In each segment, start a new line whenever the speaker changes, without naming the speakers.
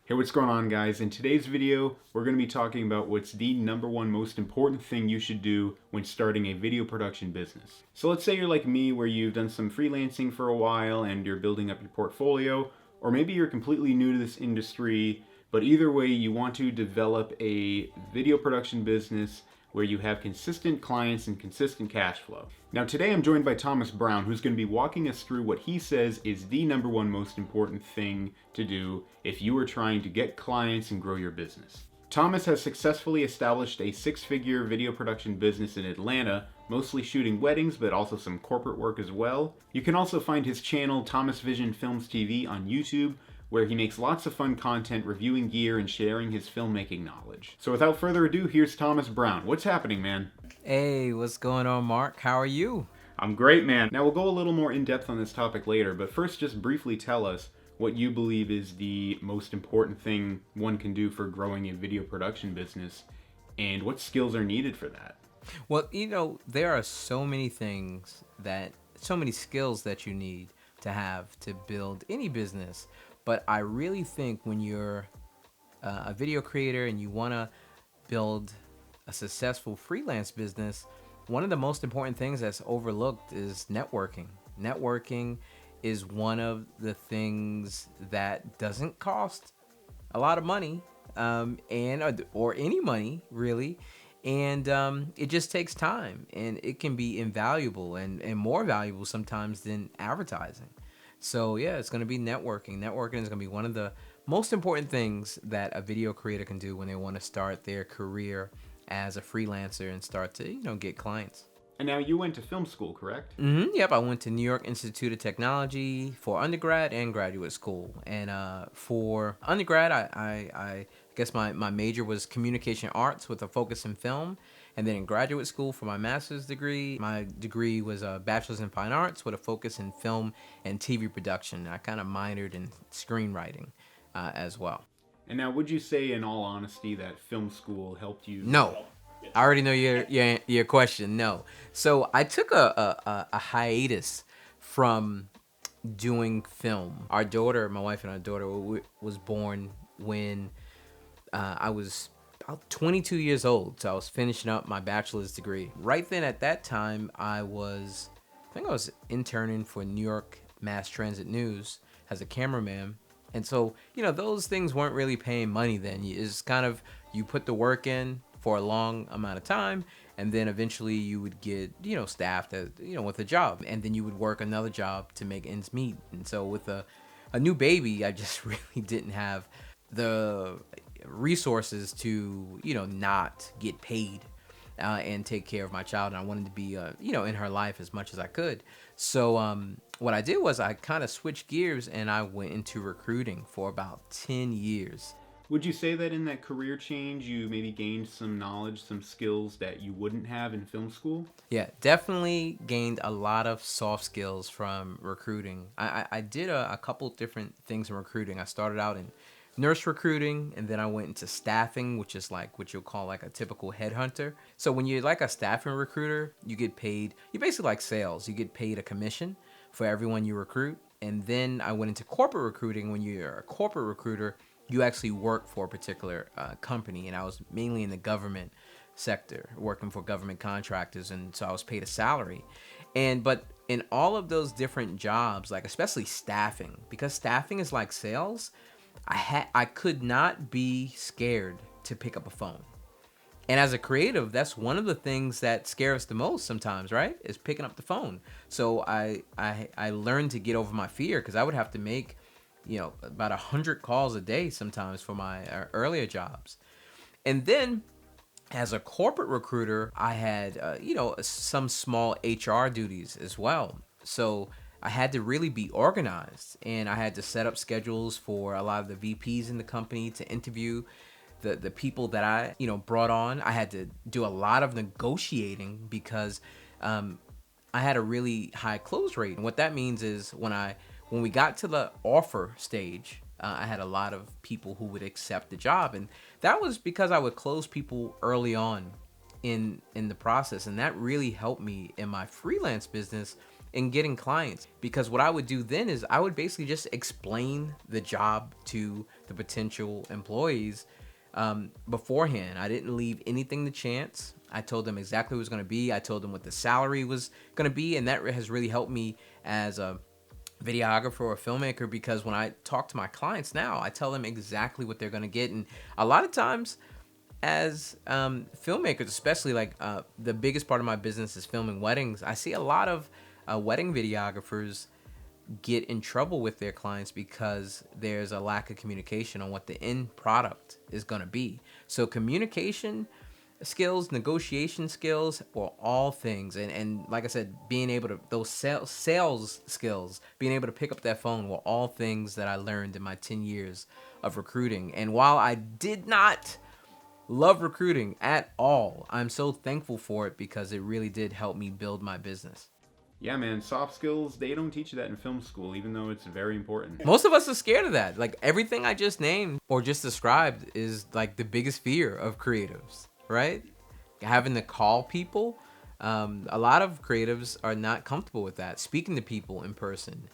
Hey, what's going on, guys? In today's video, we're going to be talking about what's the number one most important thing you should do when starting a video production business. So let's say you're like me, where you've done some freelancing for a while and you're building up your portfolio, or maybe you're completely new to this industry, but either way, you want to develop a video production business where you have consistent clients and consistent cash flow. Now today I'm joined by Thomas Brown, who's going to be walking us through what he says is the number one most important thing to do if you are trying to get clients and grow your business. Thomas has successfully established a six-figure video production business in Atlanta, mostly shooting weddings, but also some corporate work as well. You can also find his channel, Thomas Vision Films TV, on YouTube, where he makes lots of fun content reviewing gear and sharing his filmmaking knowledge. So without further ado, here's Thomas Brown. What's happening, man?
Hey, what's going on, Mark? How are you?
I'm great, man. Now we'll go a little more in depth on this topic later, but first just briefly tell us what you believe is the most important thing one can do for growing a video production business and what skills are needed for that.
Well, there are so many skills that you need to have to build any business. But I really think when you're a video creator and you want to build a successful freelance business, one of the most important things that's overlooked is networking. Networking is one of the things that doesn't cost a lot of money, or any money really, and it just takes time, and it can be invaluable and more valuable sometimes than advertising. So yeah, it's going to be networking. Networking is going to be one of the most important things that a video creator can do when they want to start their career as a freelancer and start to, get clients.
And now you went to film school, correct?
Yep, I went to New York Institute of Technology for undergrad and graduate school. And for undergrad, I guess my major was communication arts with a focus in film. And then in graduate school for my master's degree, my degree was a bachelor's in fine arts with a focus in film and TV production. I kind of minored in screenwriting as well.
And now, would you say, in all honesty, that film school helped you?
No. I already know your question. No. So I took a hiatus from doing film. Our daughter, my wife and our daughter, was born when I was about 22 years old. So I was finishing up my bachelor's degree. Right then at that time, I think I was interning for New York Mass Transit News as a cameraman. And so, those things weren't really paying money then. It's kind of, you put the work in for a long amount of time, and then eventually you would get, staffed as, with a job. And then you would work another job to make ends meet. And so with a new baby, I just really didn't have the resources to not get paid and take care of my child, and I wanted to be in her life as much as I could. So what I did was I kind of switched gears and I went into recruiting for about 10 years.
Would you say that in that career change you maybe gained some knowledge, some skills that you wouldn't have in film school?
Yeah, definitely gained a lot of soft skills from recruiting. I did a couple different things in recruiting. I started out in nurse recruiting, and then I went into staffing, which is like what you'll call like a typical headhunter. So when you're like a staffing recruiter, you get paid, you basically like sales, you get paid a commission for everyone you recruit. And then I went into corporate recruiting. When you're a corporate recruiter, you actually work for a particular company, and I was mainly in the government sector, working for government contractors, and so I was paid a salary. But in all of those different jobs, like especially staffing, because staffing is like sales, I could not be scared to pick up a phone. And as a creative, that's one of the things that scares us the most sometimes, right? Is picking up the phone. So I learned to get over my fear, because I would have to make about 100 calls a day sometimes for my earlier jobs. And then as a corporate recruiter, I had some small HR duties as well. So I had to really be organized, and I had to set up schedules for a lot of the VPs in the company to interview the people that I brought on. I had to do a lot of negotiating because I had a really high close rate. And what that means is when we got to the offer stage, I had a lot of people who would accept the job, and that was because I would close people early on in the process, and that really helped me in my freelance business in getting clients. Because what I would do then is I would basically just explain the job to the potential employees beforehand. I didn't leave anything to chance. I told them exactly what it was going to be. I told them what the salary was going to be, and that has really helped me as a videographer or filmmaker, because when I talk to my clients now, I tell them exactly what they're going to get. And a lot of times as filmmakers, especially like the biggest part of my business is filming weddings, I see a lot of wedding videographers get in trouble with their clients because there's a lack of communication on what the end product is going to be. So communication skills, negotiation skills, or all things, and like I said, being able to, those sales skills, being able to pick up that phone, were all things that I learned in my 10 years of recruiting. And while I did not love recruiting at all, I'm so thankful for it because it really did help me build my business.
Yeah, man, soft skills, they don't teach you that in film school, even though it's very important.
Most of us are scared of that. Like everything I just named or just described is like the biggest fear of creatives, right? Having to call people. A lot of creatives are not comfortable with that. Speaking to people in person,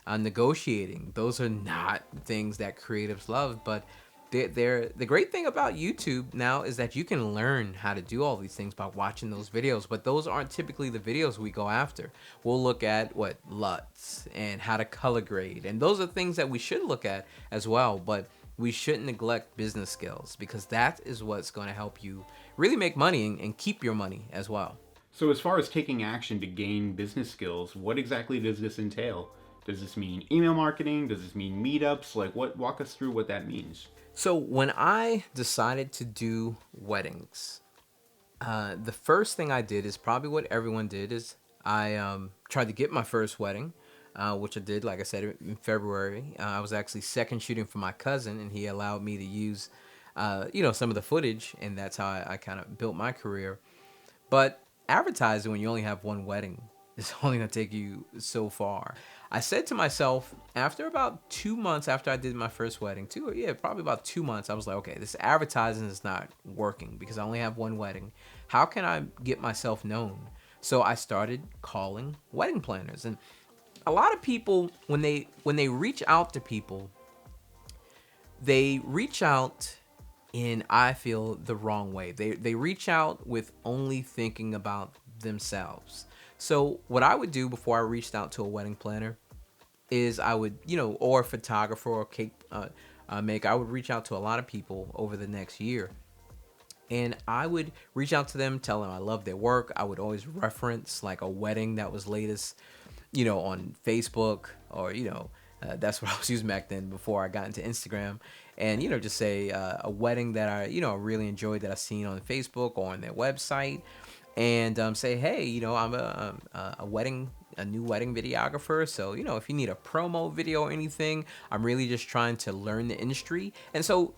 negotiating. Those are not things that creatives love, but the great thing about YouTube now is that you can learn how to do all these things by watching those videos, but those aren't typically the videos we go after. We'll look at what LUTs and how to color grade, and those are things that we should look at as well, but we shouldn't neglect business skills because that is what's going to help you really make money and keep your money as well.
So as far as taking action to gain business skills, what exactly does this entail? Does this mean email marketing? Does this mean meetups? Like, what? Walk us through what that means.
So when I decided to do weddings, the first thing I did is probably what everyone did is I tried to get my first wedding, which I did, like I said, in February. I was actually second shooting for my cousin, and he allowed me to use, some of the footage, and that's how I kind of built my career. But advertising when you only have one wedding is only going to take you so far. I said to myself, after about 2 months after I did my first wedding, probably about 2 months, I was like, okay, this advertising is not working because I only have one wedding. How can I get myself known? So I started calling wedding planners. And a lot of people, when they reach out to people, they reach out in, I feel, the wrong way. They reach out with only thinking about themselves. So what I would do before I reached out to a wedding planner is I would, or a photographer or cake maker, I would reach out to a lot of people over the next year. And I would reach out to them, tell them I love their work. I would always reference like a wedding that was latest, on Facebook, or, that's what I was using back then before I got into Instagram. And, just say a wedding that I, really enjoyed that I've seen on Facebook or on their website. And say, hey, I'm a new wedding videographer. So, if you need a promo video or anything, I'm really just trying to learn the industry. And so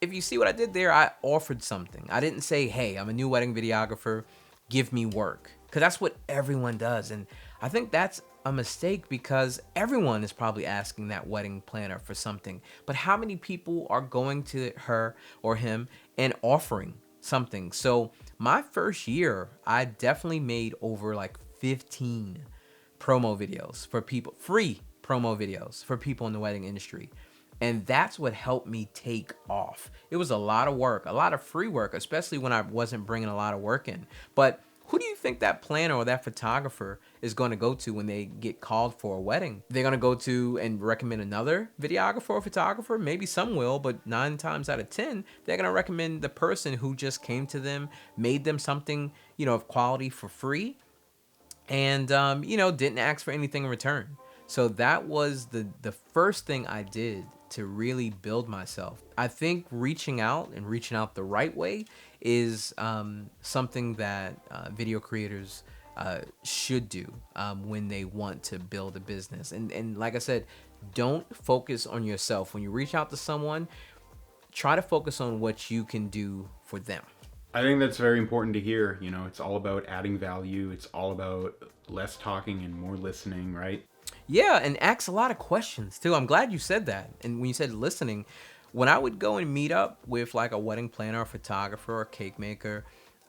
if you see what I did there, I offered something. I didn't say, hey, I'm a new wedding videographer, give me work. Because that's what everyone does. And I think that's a mistake because everyone is probably asking that wedding planner for something. But how many people are going to her or him and offering something? So my first year, I definitely made over like 15 promo videos for people, free promo videos for people in the wedding industry. And that's what helped me take off. It was a lot of work, a lot of free work, especially when I wasn't bringing a lot of work in. But who do you think that planner or that photographer is going to go to when they get called for a wedding? They're going to go to and recommend another videographer or photographer? Maybe some will, but 9 times out of 10, they're going to recommend the person who just came to them, made them something, of quality for free, and, didn't ask for anything in return. So that was the first thing I did to really build myself. I think reaching out the right way is something that video creators should do when they want to build a business. And like I said, don't focus on yourself. When you reach out to someone, try to focus on what you can do for them.
I think that's very important to hear. It's all about adding value. It's all about less talking and more listening, right?
Yeah, and ask a lot of questions too. I'm glad you said that. And when you said listening, when I would go and meet up with like a wedding planner, or photographer, or cake maker,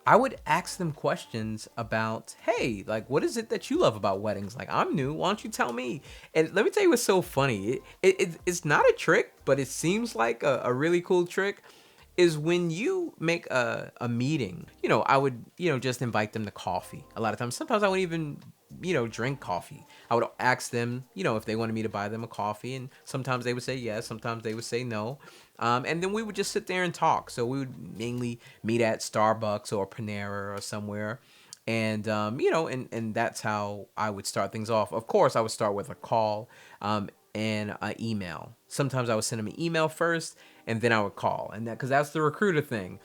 I would ask them questions about, hey, like, what is it that you love about weddings? Like, I'm new. Why don't you tell me? And let me tell you what's so funny. It's not a trick, but it seems like a really cool trick. Is when you make a meeting, I would, just invite them to coffee. A lot of times, sometimes I wouldn't even, drink coffee. I would ask them, if they wanted me to buy them a coffee. And sometimes they would say yes, sometimes they would say no. And then we would just sit there and talk. So we would mainly meet at Starbucks or Panera or somewhere. And and that's how I would start things off. Of course, I would start with a call, and an email. Sometimes I would send them an email first, and then I would call, and that because that's the recruiter thing.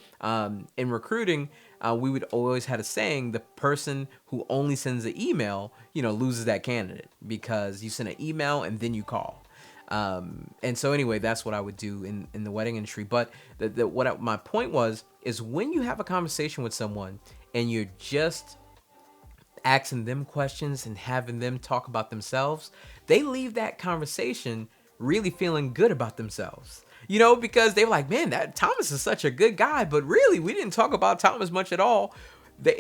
In recruiting, we would always had a saying: the person who only sends an email, loses that candidate, because you send an email and then you call. And so anyway, that's what I would do in the wedding industry. But my point was is when you have a conversation with someone and you're just asking them questions and having them talk about themselves, they leave that conversation really feeling good about themselves. Because they're like, man, that Thomas is such a good guy, but really, we didn't talk about Thomas much at all.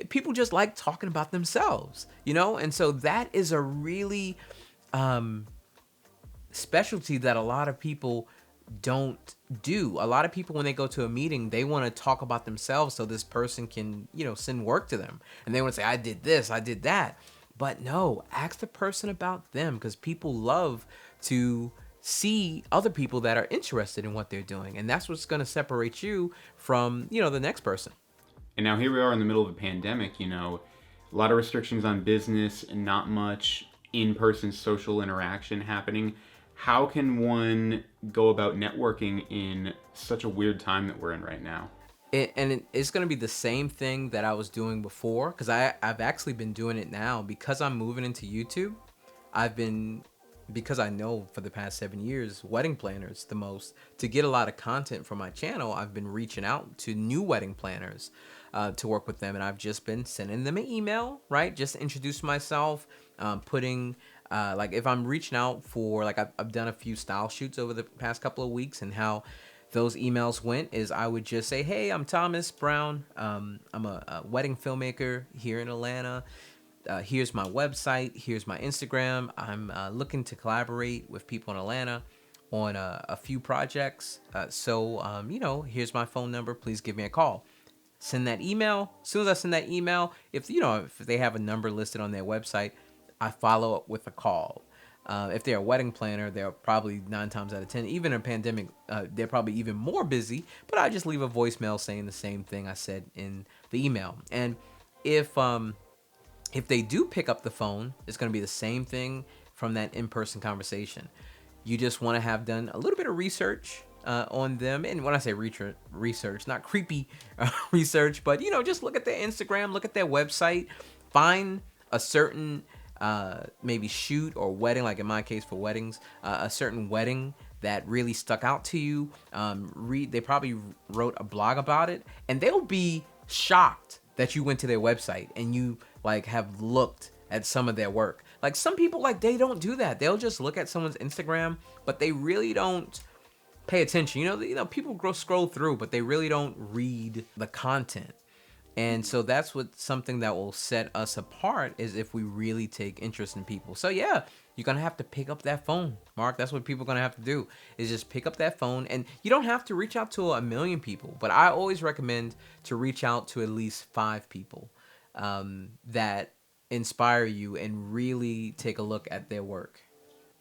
People just like talking about themselves. And so that is a really specialty that a lot of people don't do. A lot of people, when they go to a meeting, they want to talk about themselves so this person can, send work to them. And they want to say, I did this, I did that. But no, ask the person about them, because people love to see other people that are interested in what they're doing. And that's what's going to separate you from, the next person.
And now here we are in the middle of a pandemic, a lot of restrictions on business and not much in-person social interaction happening. How can one go about networking in such a weird time that we're in right now?
It's going to be the same thing that I was doing before, because I've actually been doing it now because I'm moving into YouTube. Because I know for the past 7 years, wedding planners the most, to get a lot of content for my channel, I've been reaching out to new wedding planners to work with them. And I've just been sending them an email, right? Just introduce myself, putting, like if I'm reaching out for, like I've done a few style shoots over the past couple of weeks, and how those emails went is I would just say, hey, I'm Thomas Brown. I'm a wedding filmmaker here in Atlanta. Here's my website. Here's my Instagram. I'm looking to collaborate with people in Atlanta on a few projects. Here's my phone number. Please give me a call. Send that email. As soon as I send that email, if they have a number listed on their website, I follow up with a call. If they're a wedding planner, they're probably 9 times out of 10, even in a pandemic, they're probably even more busy. But I just leave a voicemail saying the same thing I said in the email. And if they do pick up the phone, it's going to be the same thing from that in-person conversation. You just want to have done a little bit of research on them. And when I say research, not creepy research, but, just look at their Instagram, look at their website, find a certain maybe shoot or wedding, like in my case for weddings, a certain wedding that really stuck out to you. They probably wrote a blog about it, and they'll be shocked that you went to their website and you like have looked at some of their work. Like some people, like they don't do that. They'll just look at someone's Instagram, but they really don't pay attention. People scroll through, but they really don't read the content. And so that's something that will set us apart, is if we really take interest in people. So yeah, you're going to have to pick up that phone, Mark. That's what people are going to have to do, is just pick up that phone. And you don't have to reach out to a million people, but I always recommend to reach out to at least 5 people that inspire you and really take a look at their work.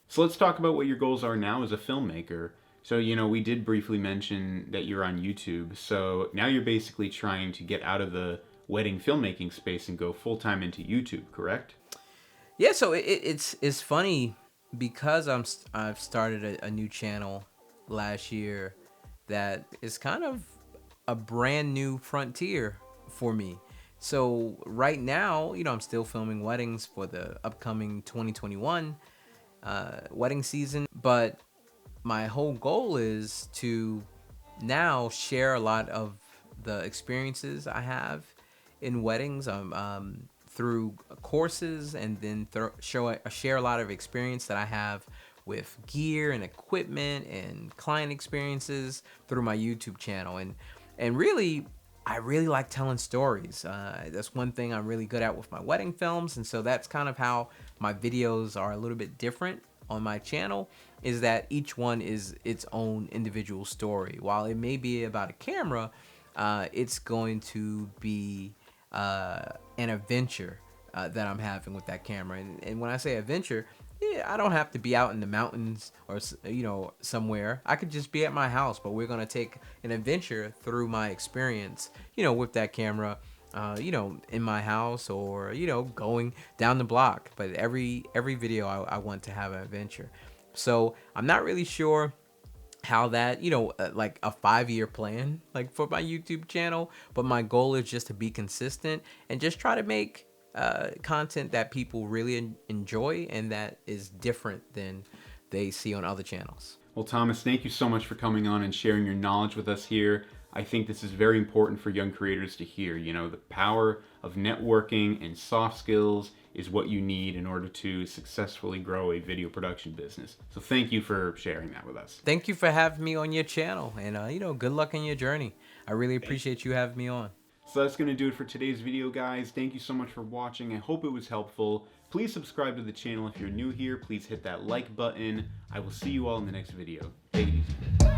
So let's talk about what your goals are now as a filmmaker. So, we did briefly mention that you're on YouTube. So now you're basically trying to get out of the wedding filmmaking space and go full-time into YouTube, correct?
Yeah, so it's funny because I've started a new channel last year that is kind of a brand new frontier for me. So right now, I'm still filming weddings for the upcoming 2021 wedding season, but my whole goal is to now share a lot of the experiences I have in weddings through courses, and then share a lot of experience that I have with gear and equipment and client experiences through my YouTube channel. And really, I really like telling stories. That's one thing I'm really good at with my wedding films, and so that's kind of how my videos are a little bit different on my channel, is that each one is its own individual story. While it may be about a camera, it's going to be an adventure that I'm having with that camera. And when I say adventure, yeah, I don't have to be out in the mountains or somewhere. I could just be at my house, but we're gonna take an adventure through my experience, with that camera, in my house, or going down the block. But every video I want to have an adventure. So I'm not really sure how that, like a 5-year plan, like for my YouTube channel, but my goal is just to be consistent and just try to make content that people really enjoy and that is different than they see on other channels.
Well, Thomas, thank you so much for coming on and sharing your knowledge with us here. I think this is very important for young creators to hear. The power of networking and soft skills is what you need in order to successfully grow a video production business. So thank you for sharing that with us.
Thank you for having me on your channel, and good luck in your journey. I really appreciate you having me on.
So that's going to do it for today's video, guys. Thank you so much for watching. I hope it was helpful. Please subscribe to the channel if you're new here. Please hit that like button. I will see you all in the next video. Take it easy.